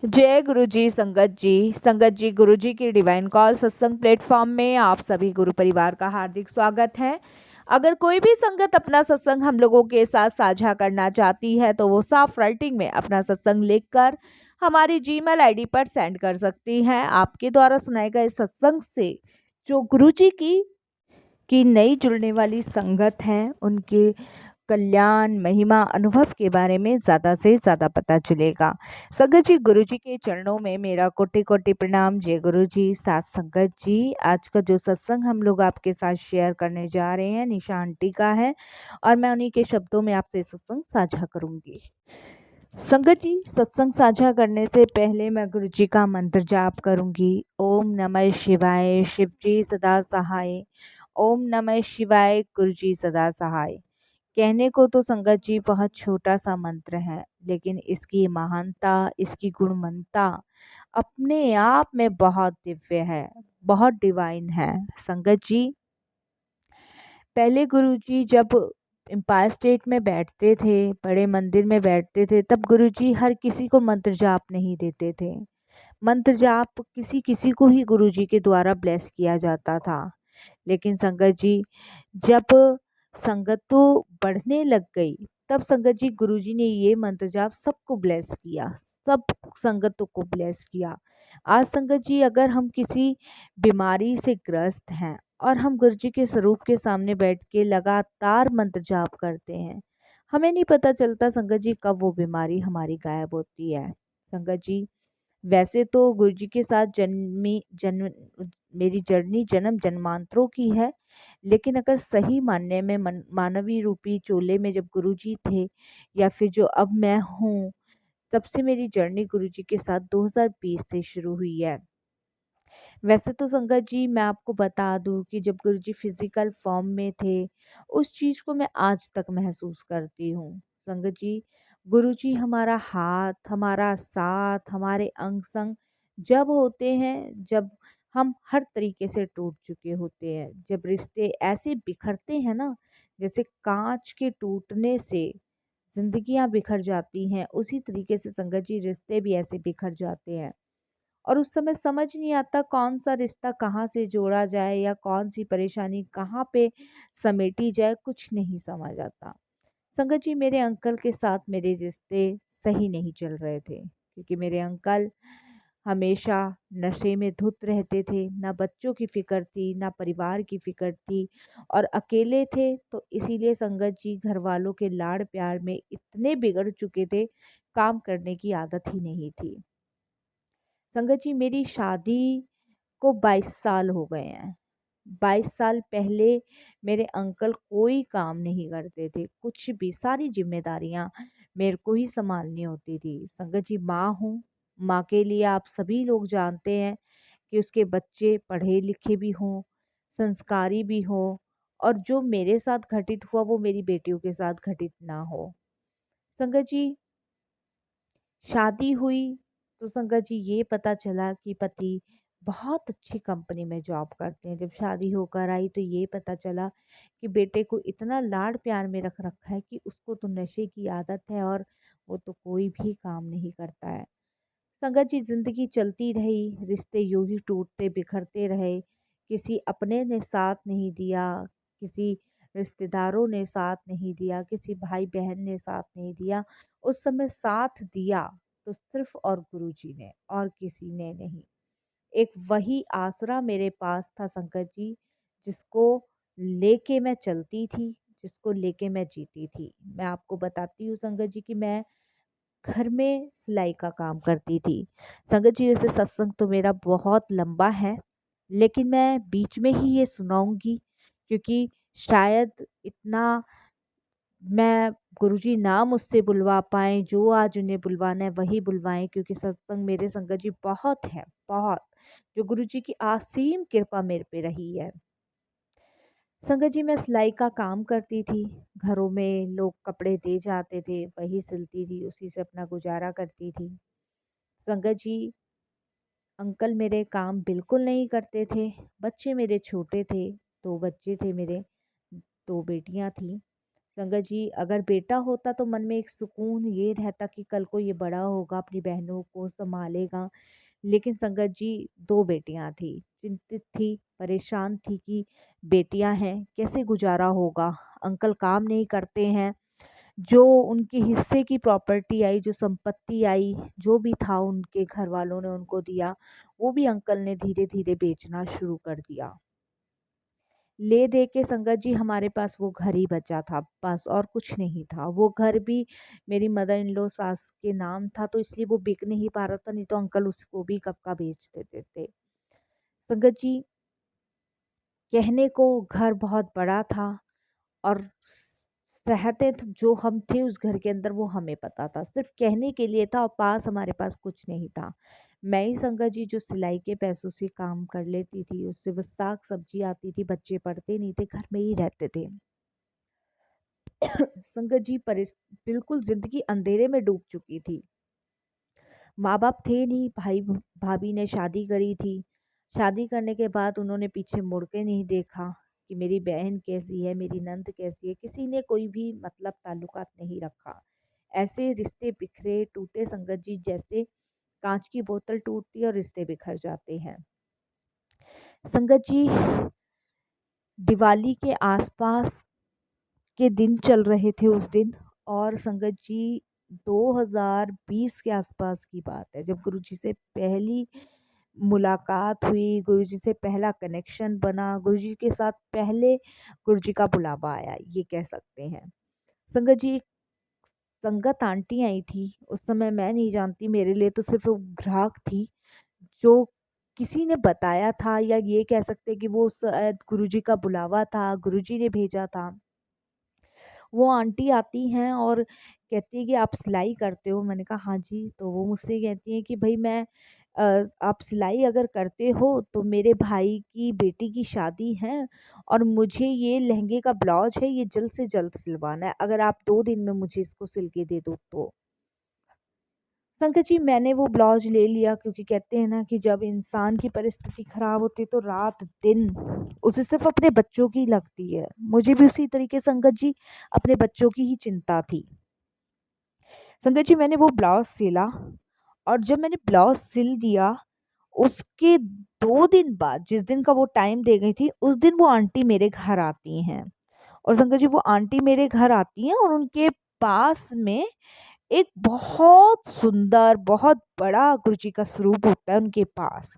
जय गुरु जी। संगत जी गुरु जी की डिवाइन कॉल सत्संग प्लेटफॉर्म में आप सभी गुरु परिवार का हार्दिक स्वागत है। अगर कोई भी संगत अपना सत्संग हम लोगों के साथ साझा करना चाहती है तो वो साफ राइटिंग में अपना सत्संग लिखकर हमारी जीमेल आईडी पर सेंड कर सकती हैं। आपके द्वारा सुनाए गए सत्संग से जो गुरु जी की नई जुड़ने वाली संगत है उनके कल्याण महिमा अनुभव के बारे में ज़्यादा से ज़्यादा पता चलेगा। संगत जी गुरु जी के चरणों में मेरा कोटि कोटि प्रणाम। जय गुरु जी। साथ संगत जी, आज का जो सत्संग हम लोग आपके साथ शेयर करने जा रहे हैं निशा आंटी का है और मैं उन्हीं के शब्दों में आपसे सत्संग साझा करूंगी। संगत जी, सत्संग साझा करने से पहले मैं गुरु जी का मंत्र जाप करूंगी। ओम नमः शिवाय, शिव जी सदा सहाय। ओम नमः शिवाय, गुरु जी सदा सहाय। कहने को तो संगत जी बहुत छोटा सा मंत्र है, लेकिन इसकी महानता, इसकी गुणवत्ता अपने आप में बहुत दिव्य है, बहुत डिवाइन है। संगत जी, पहले गुरुजी जब एम्पायर स्टेट में बैठते थे, बड़े मंदिर में बैठते थे, तब गुरुजी हर किसी को मंत्र जाप नहीं देते थे। मंत्र जाप किसी किसी को ही गुरुजी के द्वारा ब्लेस किया जाता था। लेकिन संगत जी, जब संगत तो बढ़ने लग गई, तब संगत जी गुरुजी ने ये मंत्र जाप सबको ब्लेस किया, सब संगतों को ब्लेस किया। आज संगत जी, अगर हम किसी बीमारी से ग्रस्त हैं और हम गुरु जी के स्वरूप के सामने बैठ के लगातार मंत्र जाप करते हैं, हमें नहीं पता चलता संगत जी कब वो बीमारी हमारी गायब होती है। संगत जी, वैसे तो गुरु जी के साथ मेरी जर्नी जन्म जन्मांतरों की है, लेकिन अगर सही मानने में मानवी रूपी चोले में जब गुरु जी थे या फिर जो अब मैं हूँ, तब से मेरी जर्नी गुरु जी के साथ 2020 से शुरू हुई है। वैसे तो संगत जी, मैं आपको बता दूं कि जब गुरु जी फिजिकल फॉर्म में थे, उस चीज को मैं आज तक महसूस करती हूँ। संगत जी, गुरु जी हमारा हाथ, हमारा साथ, हमारे अंग संग जब होते हैं, जब हम हर तरीके से टूट चुके होते हैं, जब रिश्ते ऐसे बिखरते हैं ना, जैसे कांच के टूटने से जिंदगियां बिखर जाती हैं, उसी तरीके से संगत जी रिश्ते भी ऐसे बिखर जाते हैं। और उस समय समझ नहीं आता कौन सा रिश्ता कहाँ से जोड़ा जाए या कौन सी परेशानी कहाँ पे समेटी जाए, कुछ नहीं समझ आता। संगत जी, मेरे अंकल के साथ मेरे रिश्ते सही नहीं चल रहे थे, क्योंकि मेरे अंकल हमेशा नशे में धुत रहते थे। ना बच्चों की फिक्र थी, ना परिवार की फिक्र थी, और अकेले थे, तो इसीलिए संगत जी घर वालों के लाड़ प्यार में इतने बिगड़ चुके थे, काम करने की आदत ही नहीं थी। संगत जी, मेरी शादी को 22 साल हो गए हैं। 22 साल पहले मेरे अंकल कोई काम नहीं करते थे, कुछ भी, सारी जिम्मेदारियां मेरे को ही संभालनी होती थी। संगत जी, माँ हूँ, माँ के लिए आप सभी लोग जानते हैं कि उसके बच्चे पढ़े लिखे भी हों, संस्कारी भी हों, और जो मेरे साथ घटित हुआ वो मेरी बेटियों के साथ घटित ना हो। संगत जी, शादी हुई तो संगत जी ये पता चला कि पति बहुत अच्छी कंपनी में जॉब करते हैं। जब शादी होकर आई तो ये पता चला कि बेटे को इतना लाड प्यार में रख रखा है कि उसको तो नशे की आदत है और वो तो कोई भी काम नहीं करता है। संगत जी, जिंदगी चलती रही, रिश्ते यूं ही टूटते बिखरते रहे। किसी अपने ने साथ नहीं दिया, किसी रिश्तेदारों ने साथ नहीं दिया, किसी भाई बहन ने साथ नहीं दिया। उस समय साथ दिया तो सिर्फ और गुरुजी ने, और किसी ने नहीं। एक वही आसरा मेरे पास था संगत जी, जिसको लेके मैं चलती थी, जिसको लेके मैं जीती थी। मैं आपको बताती हूँ संगत जी कि मैं घर में सिलाई का काम करती थी। संगत जी, वैसे सत्संग तो मेरा बहुत लंबा है, लेकिन मैं बीच में ही ये सुनाऊंगी, क्योंकि शायद इतना मैं गुरुजी ना मुझसे बुलवा पाए। जो आज उन्हें बुलवाना है वही बुलवाएं, क्योंकि सत्संग मेरे संगत जी बहुत है, बहुत, जो गुरुजी की असीम कृपा मेरे पे रही है। संगत जी, मैं सिलाई का काम करती थी। घरों में लोग कपड़े दे जाते थे, वही सिलती थी, उसी से अपना गुजारा करती थी। संगत जी, अंकल मेरे काम बिल्कुल नहीं करते थे। बच्चे मेरे छोटे थे, 2 बच्चे थे मेरे, 2 बेटियां थी। संगत जी, अगर बेटा होता तो मन में एक सुकून ये रहता कि कल को ये बड़ा होगा, अपनी बहनों को सँभालेगा। लेकिन संगत जी, 2 बेटियाँ थी, चिंतित थी, परेशान थी कि बेटियाँ हैं, कैसे गुज़ारा होगा? अंकल काम नहीं करते हैं, जो उनके हिस्से की प्रॉपर्टी आई, जो संपत्ति आई, जो भी था उनके घरवालों ने उनको दिया, वो भी अंकल ने धीरे-धीरे बेचना शुरू कर दिया। ले दे के संगत जी हमारे पास वो घर ही बचा था, बस और कुछ नहीं था। वो घर भी मेरी मदर इन लॉ सास के नाम था, तो इसलिए वो बिक नहीं पा रहा था, नहीं तो अंकल उसको भी कब का बेच देते थे। संगत जी, कहने को घर बहुत बड़ा था और रहते तो जो हम थे उस घर के अंदर वो हमें पता था, सिर्फ कहने के लिए था और पास हमारे पास कुछ नहीं था। मैं ही संगत जी जो सिलाई के पैसों से काम कर लेती थी, उससे बस साग सब्जी आती थी, बच्चे पढ़ते नहीं थे, घर में ही रहते थे। संगत जी, बिल्कुल जिंदगी अंधेरे में डूब चुकी थी। माँ बाप थे नहीं, भाई भाभी ने शादी करी थी। शादी करने के बाद उन्होंने पीछे मुड़ के नहीं देखा कि मेरी बहन कैसी है, मेरी नंद कैसी है, किसी ने कोई भी मतलब ताल्लुकात नहीं रखा। ऐसे रिश्ते बिखरे टूटे संगत जी, जैसे कांच की बोतल टूटती है और रिश्ते बिखर जाते हैं। संगत जी, दिवाली के आसपास के दिन चल रहे थे उस दिन, और संगत जी 2020 के आसपास की बात है, जब गुरुजी से पहली मुलाकात हुई, गुरुजी से पहला कनेक्शन बना, गुरुजी के साथ पहले गुरुजी का बुलावा आया, ये कह सकते हैं। संगत जी, एक संगत आंटी आई थी, उस समय मैं नहीं जानती, मेरे लिए तो सिर्फ वो ग्राहक थी, जो किसी ने बताया था, या ये कह सकते हैं कि वो शायद गुरुजी का बुलावा था, गुरुजी ने भेजा था। वो आंटी आती हैं और कहती है कि आप सिलाई करते हो? मैंने कहा हाँ जी। तो वो मुझसे कहती हैं कि भई आप सिलाई अगर करते हो तो मेरे भाई की बेटी की शादी है और मुझे ये लहंगे का ब्लाउज है, ये जल्द से जल्द सिलवाना है, अगर आप 2 दिन में मुझे इसको सिल के दे दो तो। संगत जी, मैंने वो ब्लाउज ले लिया, क्योंकि कहते हैं ना कि जब इंसान की परिस्थिति खराब होती है तो रात दिन उसे सिर्फ अपने बच्चों की लगती है। मुझे भी उसी तरीके संगत जी अपने बच्चों की ही चिंता थी। संगत जी, मैंने वो ब्लाउज सिला, और जब मैंने ब्लाउज सिल दिया, उसके 2 दिन बाद, जिस दिन का वो टाइम दे गई थी, उस दिन वो आंटी मेरे घर आती हैं। और संगत जी, वो आंटी मेरे घर आती हैं और उनके पास में एक बहुत सुंदर, बहुत बड़ा गुरुजी का स्वरूप होता है उनके पास।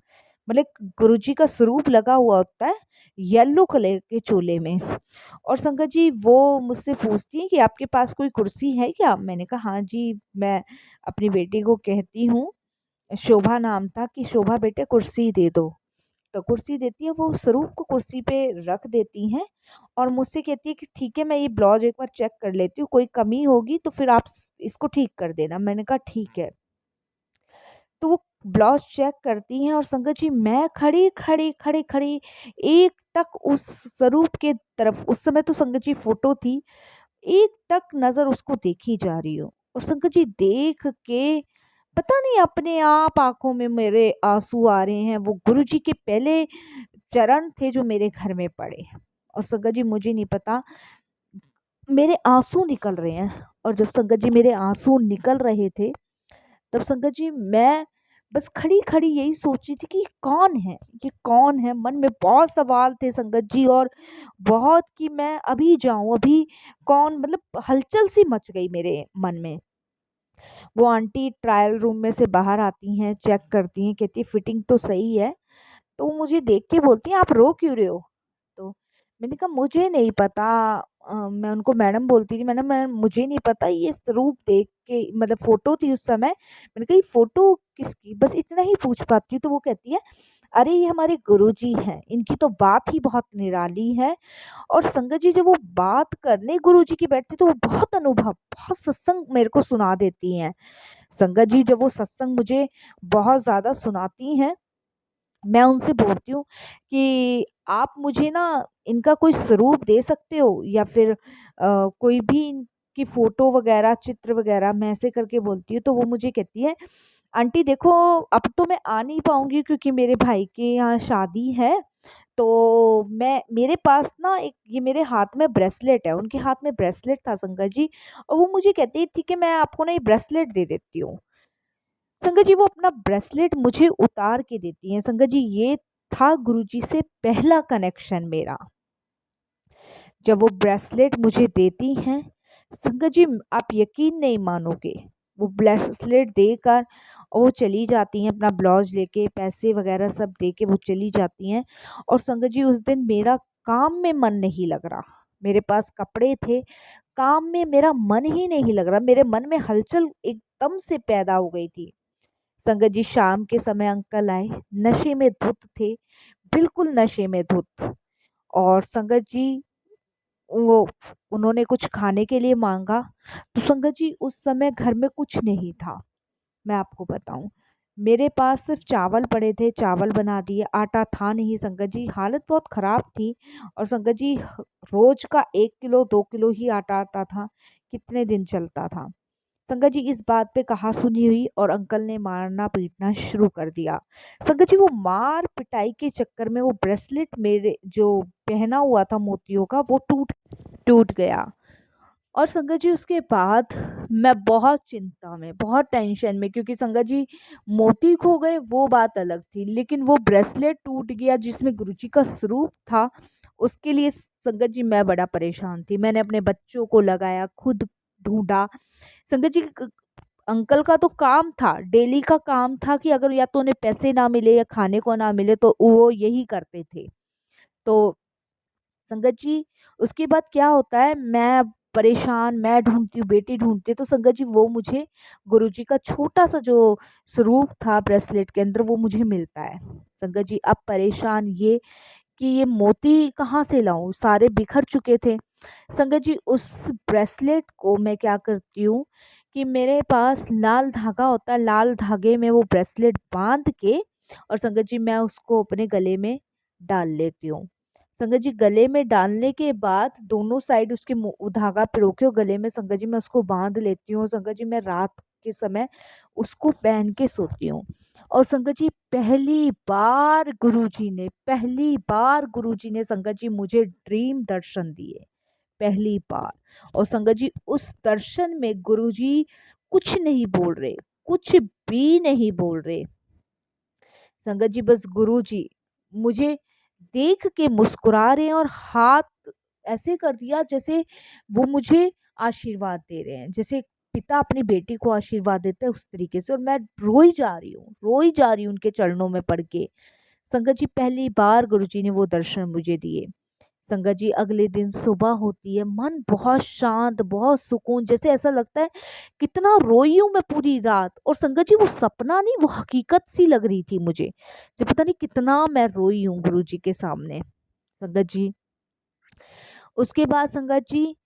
मतलब गुरुजी का स्वरूप लगा हुआ होता है येलो कलर के चोले में। और संगत जी, वो मुझसे पूछती हैं कि आपके पास कोई कुर्सी है क्या? मैंने कहा हाँ जी, मैं अपनी बेटी को कहती हूँ, शोभा नाम था, कि शोभा बेटे कुर्सी दे दो। तो कुर्सी देती है, वो स्वरूप को कुर्सी पे रख देती हैं और मुझसे कहती है कि ठीक है, मैं ये ब्लाउज एक बार चेक कर लेती हूँ, कोई कमी होगी तो फिर आप इसको ठीक कर देना। मैंने कहा ठीक है। तो वो ब्लाउज चेक करती हैं और संगत जी, मैं खड़ी एक टक उस स्वरूप के तरफ, उस समय तो संगत जी फोटो थी, एक टक नजर उसको देखी जा रही हो, और संगत जी देख के पता नहीं अपने आप आंखों में मेरे आंसू आ रहे हैं। वो गुरुजी के पहले चरण थे जो मेरे घर में पड़े, और संगत जी मुझे नहीं पता, मेरे आंसू निकल रहे हैं। और जब संगत जी मेरे आंसू निकल रहे थे, तब संगत जी मैं बस खड़ी खड़ी यही सोच रही थी कि कौन है, ये कौन है। मन में बहुत सवाल थे संगत जी, और बहुत कि मैं अभी जाऊं, अभी कौन, मतलब हलचल सी मच गई मेरे मन में। वो आंटी ट्रायल रूम में से बाहर आती हैं, चेक करती हैं, कहती है फिटिंग तो सही है। तो वो मुझे देख के बोलती हैं आप रो क्यों रहे हो? तो मैंने कहा मुझे नहीं पता। मैं उनको मैडम बोलती थी, मैं मुझे नहीं पता, ये स्वरूप देख के, मतलब फोटो थी उस समय, मैंने कहा ये फोटो किसकी, बस इतना ही पूछ पाती हूँ। तो वो कहती है अरे ये हमारे गुरुजी हैं, इनकी तो बात ही बहुत निराली है। और संगत जी, जब वो बात करने गुरुजी की बैठती तो वो बहुत अनुभव, बहुत सत्संग मेरे को सुना देती हैं। संगत जी, जब वो सत्संग मुझे बहुत ज़्यादा सुनाती हैं, मैं उनसे बोलती हूँ कि आप मुझे ना इनका कोई स्वरूप दे सकते हो, या फिर कोई भी इनकी फ़ोटो वग़ैरह, चित्र वग़ैरह, मैं ऐसे करके बोलती हूँ। तो वो मुझे कहती है आंटी देखो, अब तो मैं आ नहीं पाऊँगी क्योंकि मेरे भाई के यहाँ शादी है, तो मैं मेरे पास ना एक ये मेरे हाथ में ब्रेसलेट है, उनके हाथ में ब्रेसलेट था संगत जी, और वो मुझे कहती है ठीक है मैं आपको ना ये ब्रेसलेट दे देती हूँ। संगत जी वो अपना ब्रेसलेट मुझे उतार के देती हैं। संगत जी ये था गुरुजी से पहला कनेक्शन मेरा। जब वो ब्रेसलेट मुझे देती हैं, संगत जी आप यकीन नहीं मानोगे, वो ब्रेसलेट देकर और वो चली जाती हैं अपना ब्लाउज लेके, पैसे वगैरह सब दे के वो चली जाती हैं। और संगत जी उस दिन मेरा काम में मन नहीं लग रहा, मेरे पास कपड़े थे, काम में मेरा मन ही नहीं लग रहा, मेरे मन में हलचल एकदम से पैदा हो गई थी। संगत जी शाम के समय अंकल आए, नशे में धुत थे, बिल्कुल नशे में धुत। और संगत जी वो उन्होंने कुछ खाने के लिए मांगा, तो संगत जी उस समय घर में कुछ नहीं था। मैं आपको बताऊं, मेरे पास सिर्फ चावल पड़े थे, चावल बना दिए, आटा था नहीं संगत जी, हालत बहुत खराब थी। और संगत जी रोज का 1 किलो 2 किलो ही आटा आता था, कितने दिन चलता था। संगत जी इस बात पे कहा सुनी हुई और अंकल ने मारना पीटना शुरू कर दिया। संगत जी वो मार पिटाई के चक्कर में वो ब्रेसलेट मेरे जो पहना हुआ था मोतियों का वो टूट टूट गया। और संगत जी उसके बाद मैं बहुत चिंता में, बहुत टेंशन में, क्योंकि संगत जी मोती खो गए वो बात अलग थी, लेकिन वो ब्रेसलेट टूट गया जिसमें गुरुजी का स्वरूप था, उसके लिए संगत जी मैं बड़ा परेशान थी। मैंने अपने बच्चों को लगाया, खुद ढूंढा। संगत जी अंकल का तो काम था, डेली का काम था कि अगर या तो उन्हें पैसे ना मिले या खाने को ना मिले तो वो यही करते थे। तो संगत जी उसके बाद क्या होता है, मैं परेशान, मैं ढूंढती हूँ, बेटी ढूंढती है, तो संगत जी वो मुझे गुरुजी का छोटा सा जो स्वरूप था ब्रेसलेट के अंदर वो मुझे मिलता है। संगत जी अब परेशान ये कि ये मोती कहाँ से लाऊं, सारे बिखर चुके थे। संगत जी उस ब्रेसलेट को मैं क्या करती हूँ कि मेरे पास लाल धागा होता है, लाल धागे में वो ब्रेसलेट बांध के और संगत जी मैं उसको अपने गले में डाल लेती हूँ। संगत जी गले में डालने के बाद दोनों साइड उसके धागा पिरो के और गले में संगत जी मैं उसको बांध लेती हूँ। संगत जी मैं रात के समय उसको पहन के सोती हूँ। और संगत जी पहली बार गुरुजी ने संगत जी मुझे ड्रीम दर्शन दिए, पहली बार। और संगत जी उस दर्शन में गुरुजी कुछ नहीं बोल रहे, कुछ भी नहीं बोल रहे। संगत जी बस गुरुजी मुझे देख के मुस्कुरा रहे हैं और हाथ ऐसे कर दिया जैसे वो मुझे आशीर्वाद दे रहे हैं, जैसे पिता अपनी बेटी को आशीर्वाद देता है उस तरीके से। और मैं रोई जा रही हूँ उनके चरणों में पड़ के। संगत जी पहली बार गुरुजी ने वो दर्शन मुझे दिए। संगत जी अगले दिन सुबह होती है, मन बहुत शांत, बहुत सुकून, जैसे ऐसा लगता है कितना रोई हूं मैं पूरी रात। और संगत जी वो सपना नहीं, वो हकीकत सी लग रही थी मुझे, जो पता नहीं कितना मैं रोई हूँ गुरु जी के सामने। संगत जी उसके बाद संगत जी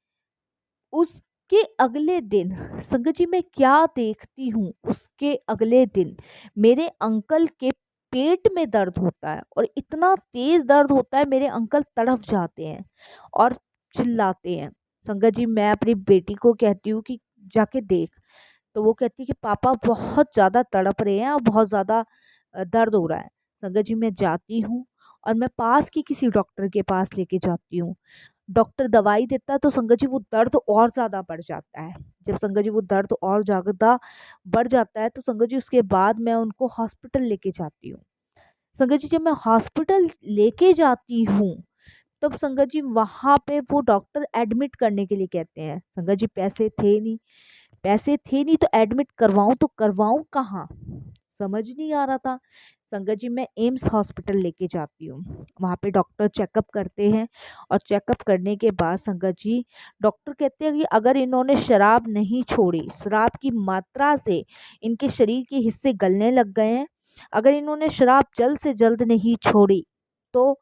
उसके अगले दिन संगत जी मैं क्या देखती हूँ, उसके अगले दिन मेरे अंकल के पेट में दर्द होता है और इतना तेज दर्द होता है, मेरे अंकल तड़फ जाते हैं और चिल्लाते हैं। संगत जी मैं अपनी बेटी को कहती हूँ कि जाके देख, तो वो कहती है कि पापा बहुत ज़्यादा तड़प रहे हैं और बहुत ज़्यादा दर्द हो रहा है। संगत जी मैं जाती हूँ और मैं पास की किसी डॉक्टर के पास लेके जाती हूँ। डॉक्टर दवाई देता है तो संगत जी वो दर्द और ज़्यादा बढ़ जाता है। जब संगत जी वो दर्द और ज़्यादा बढ़ जाता है तो संगत जी उसके बाद मैं उनको हॉस्पिटल लेके जाती हूँ। संगत जी जब मैं हॉस्पिटल लेके जाती हूँ तब संगत जी वहाँ पे वो डॉक्टर एडमिट करने के लिए कहते हैं। संगत जी पैसे थे नहीं तो एडमिट करवाऊं तो करवाऊं कहाँ, समझ नहीं आ रहा था। संगत जी मैं एम्स हॉस्पिटल लेके जाती हूँ, वहाँ पे डॉक्टर चेकअप करते हैं और चेकअप करने के बाद संगत जी डॉक्टर कहते हैं कि अगर इन्होंने शराब नहीं छोड़ी, शराब की मात्रा से इनके शरीर के हिस्से गलने लग गए हैं, अगर इन्होंने शराब जल्द से जल्द नहीं छोड़ी तो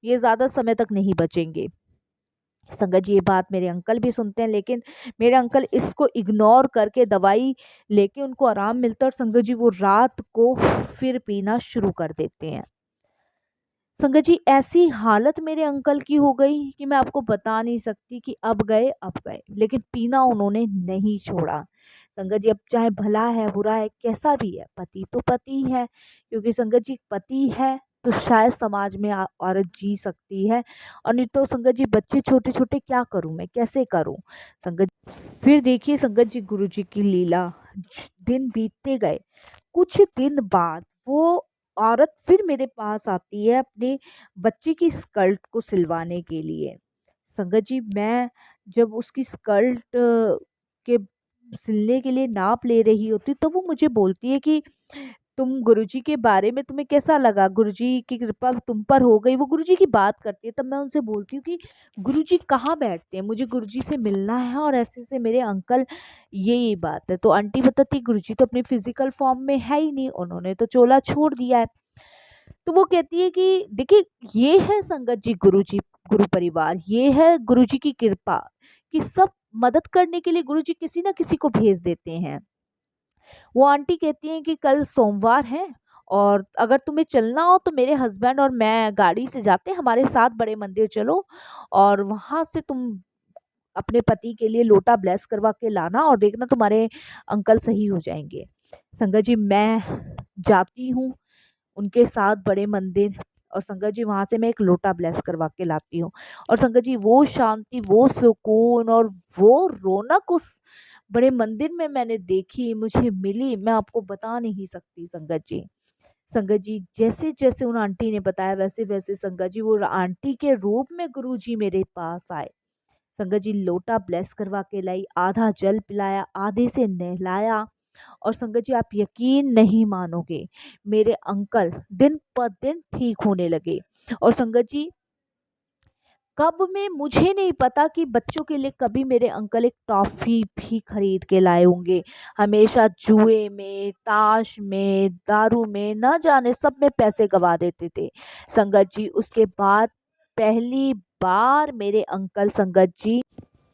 ये ज़्यादा समय तक नहीं बचेंगे। संगत जी ये बात मेरे अंकल भी सुनते हैं, लेकिन मेरे अंकल इसको इग्नोर करके दवाई लेके उनको आराम मिलता है और संगत जी वो रात को फिर पीना शुरू कर देते हैं। संगत जी ऐसी हालत मेरे अंकल की हो गई कि मैं आपको बता नहीं सकती कि अब गए, लेकिन पीना उन्होंने नहीं छोड़ा। संगत जी अब चाहे भला है बुरा है कैसा भी है, पति तो पति है, क्योंकि संगत जी पति है तो शायद समाज में औरत जी सकती है, और नहीं तो संगत जी बच्चे छोटे-छोटे क्या करूँ मैं, कैसे करूँ? संगत फिर देखिए संगत जी गुरुजी की लीला, दिन बीतते गए। कुछ दिन बाद वो औरत फिर मेरे पास आती है अपने बच्चे की स्कर्ट को सिलवाने के लिए। संगत जी मैं जब उसकी स्कर्ट के सिलने के लिए नाप ले रही होती तो वो मुझे बोलती है कि तुम गुरुजी के बारे में तुम्हें कैसा लगा? गुरुजी की कृपा तुम पर हो गई। वो गुरुजी की बात करती है, तब मैं उनसे बोलती हूँ कि गुरुजी कहाँ बैठते हैं? मुझे गुरुजी से मिलना है और ऐसे-ऐसे मेरे अंकल ये बात है। तो आंटी बताती है गुरुजी तो अपने फिज़िकल फ़ॉर्म में है ही नहीं, उन्होंने तो चोला छोड़ दिया है। तो वो कहती है कि देखिए ये है संगत जी गुरुजी, गुरु परिवार, ये है गुरुजी की कृपा कि सब मदद करने के लिए गुरुजी किसी न किसी को भेज देते हैं। वो आंटी कहती हैं कि कल सोमवार है और अगर तुम्हें चलना हो तो मेरे हस्बैंड और मैं गाड़ी से जाते हैं, हमारे साथ बड़े मंदिर चलो और वहाँ से तुम अपने पति के लिए लोटा ब्लेस करवा के लाना और देखना तुम्हारे अंकल सही हो जाएँगे। संगत जी मैं जाती हूँ उनके साथ बड़े मंदिर, और संगत जी वहाँ से मैं एक लोटा ब्लेस करवा के लाती हूँ। और संगत जी वो शांति, वो सुकून और वो रौनक उस बड़े मंदिर में मैंने देखी, मुझे मिली, मैं आपको बता नहीं सकती संगत जी। संगत जी जैसे-जैसे उन आंटी ने बताया वैसे-वैसे संगत जी वो आंटी के रूप में गुरुजी मेरे पास आए। संगत जी लोटा ब्लेस करवा के लाई, आधा जल पिलाया, आधे से नहलाया, और संगत जी आप यकीन नहीं मानोगे, मेरे अंकल दिन ब दिन ठीक होने लगे। और संगत जी कब में मुझे नहीं पता कि बच्चों के लिए कभी मेरे अंकल एक टॉफ़ी भी खरीद के लाए होंगे। हमेशा जुए में, ताश में, दारू में, न जाने सब में पैसे गँवा देते थे। संगत जी उसके बाद पहली बार मेरे अंकल संगत जी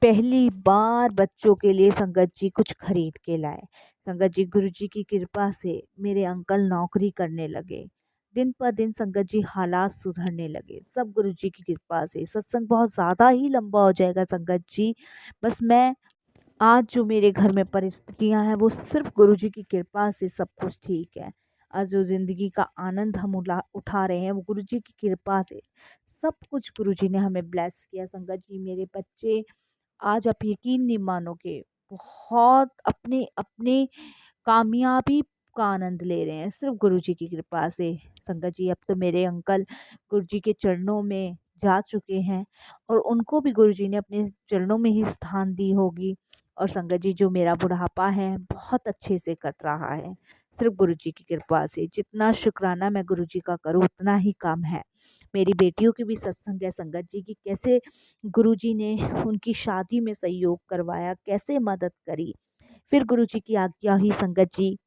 पहली बार बच्चों के लिए संगत जी कुछ खरीद के लाए। संगत जी गुरुजी की कृपा से मेरे अंकल नौकरी करने लगे। दिन पर दिन संगत जी हालात सुधरने लगे, सब गुरुजी की कृपा से। सत्संग बहुत ज़्यादा ही लंबा हो जाएगा संगत जी। बस मैं आज जो मेरे घर में परिस्थितियाँ हैं वो सिर्फ़ गुरुजी की कृपा से सब कुछ ठीक है। आज जो ज़िंदगी का आनंद हम उठा रहे हैं वो गुरुजी की कृपा से। सब कुछ गुरुजी ने हमें ब्लेस किया संगत जी। मेरे बच्चे आज आप यकीन नहीं मानोगे, बहुत अपने अपने कामयाबी का आनंद ले रहे हैं सिर्फ गुरुजी की कृपा से। संगत जी अब तो मेरे अंकल गुरुजी के चरणों में जा चुके हैं और उनको भी गुरुजी ने अपने चरणों में ही स्थान दी होगी। और संगत जी जो मेरा बुढ़ापा है बहुत अच्छे से कट रहा है सिर्फ गुरुजी की कृपा से। जितना शुक्राना मैं गुरुजी का करूँ उतना ही कम है। मेरी बेटियों की भी सत्संग है संगत जी की, कैसे गुरुजी ने उनकी शादी में सहयोग करवाया, कैसे मदद करी। फिर गुरुजी की आज्ञा हुई संगत जी,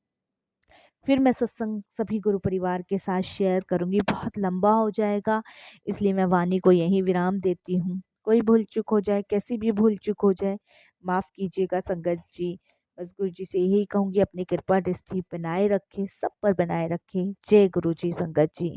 फिर मैं सत्संग सभी गुरु परिवार के साथ शेयर करूँगी, बहुत लंबा हो जाएगा, इसलिए मैं वाणी को यहीं विराम देती हूँ। कोई भूल चूक हो जाए, कैसी भी भूल चूक हो जाए, माफ़ कीजिएगा संगत जी। बस गुरुजी से यही कहूँगी अपनी कृपा दृष्टि बनाए रखें, सब पर बनाए रखें। जय गुरुजी संगत जी।